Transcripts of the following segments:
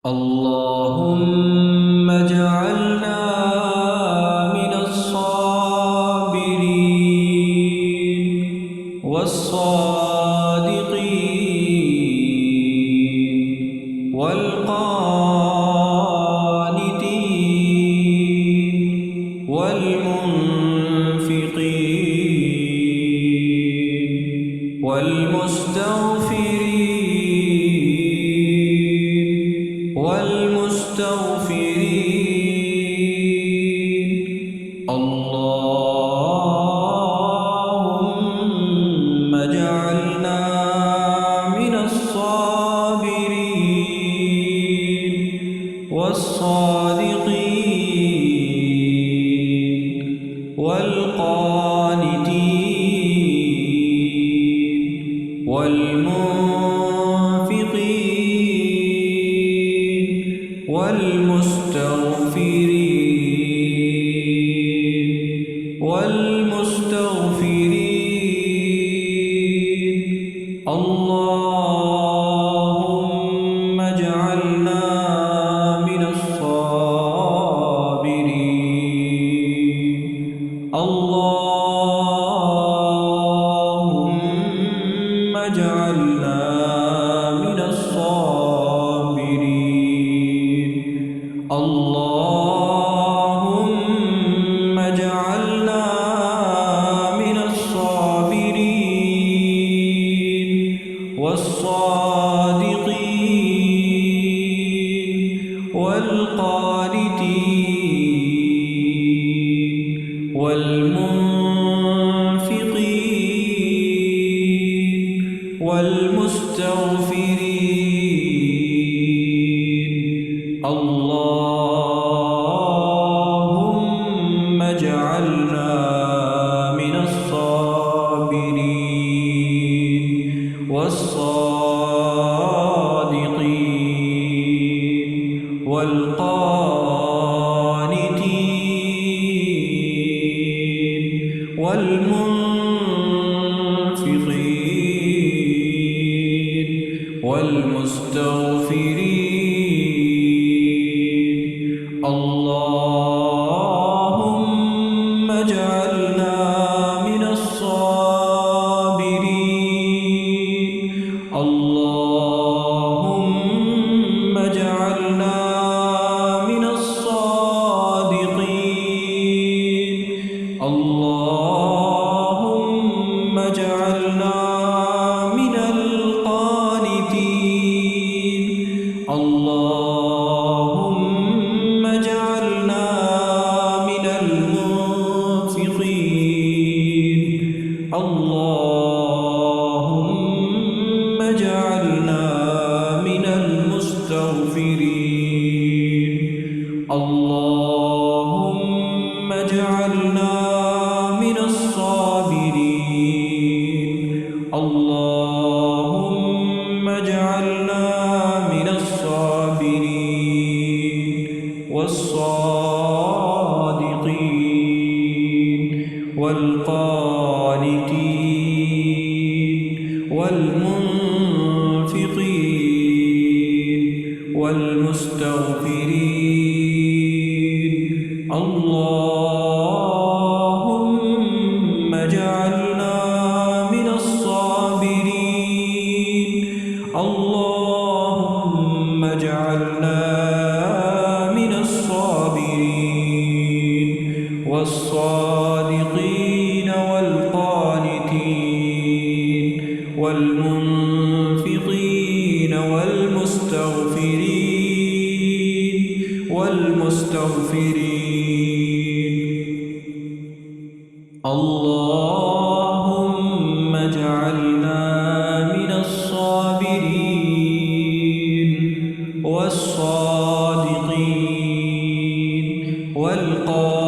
اللهم اجعلنا من الصابرين والصادقين والقانتين والمنفقين والمستغفرين والمستغفرين اللهم اجعلنا من الصابرين والصادقين والقانتين والمنفقين والمستغفرين والمستغفرين اللهم اجعلنا من الصابرين اللهم اجعلنا من الصابرين اللهم اجعلنا من الصابرين والصادقين والقانتين والمنفقين والمستغفرين اللهم اجعلنا من الصابرين والصادقين والقانتين والمنفقين والمستغفرين اللهم اجعلنا من الصابرين اللهم اجعلنا من الصادقين اللهم اجعلنا من القانتين اللهم اجعلنا من المنفقين اللهم اجعلنا من المستغفرين اللهم اجعلنا من الصابرين اللهم اجعلنا من الصابرين والصادقين والقانتين والمنفقين والمستغفرين اللهم اجعلنا من الصابرين اللهم اجعلنا من الصابرين والصادقين والقانتين والمنفقين والمستغفرين والمستغفرين اللهم اجعلنا من الصابرين والصادقين والقانتين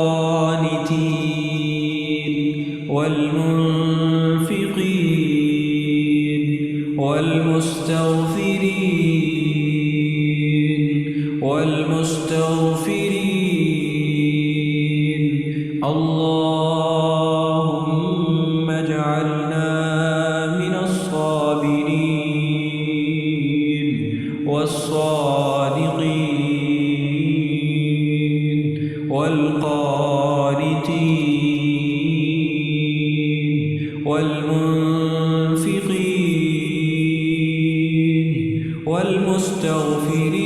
والمنفقين والمستغفرين والمستغفرين اللهم اجعلنا من الصابرين والصادقين والمستغفرين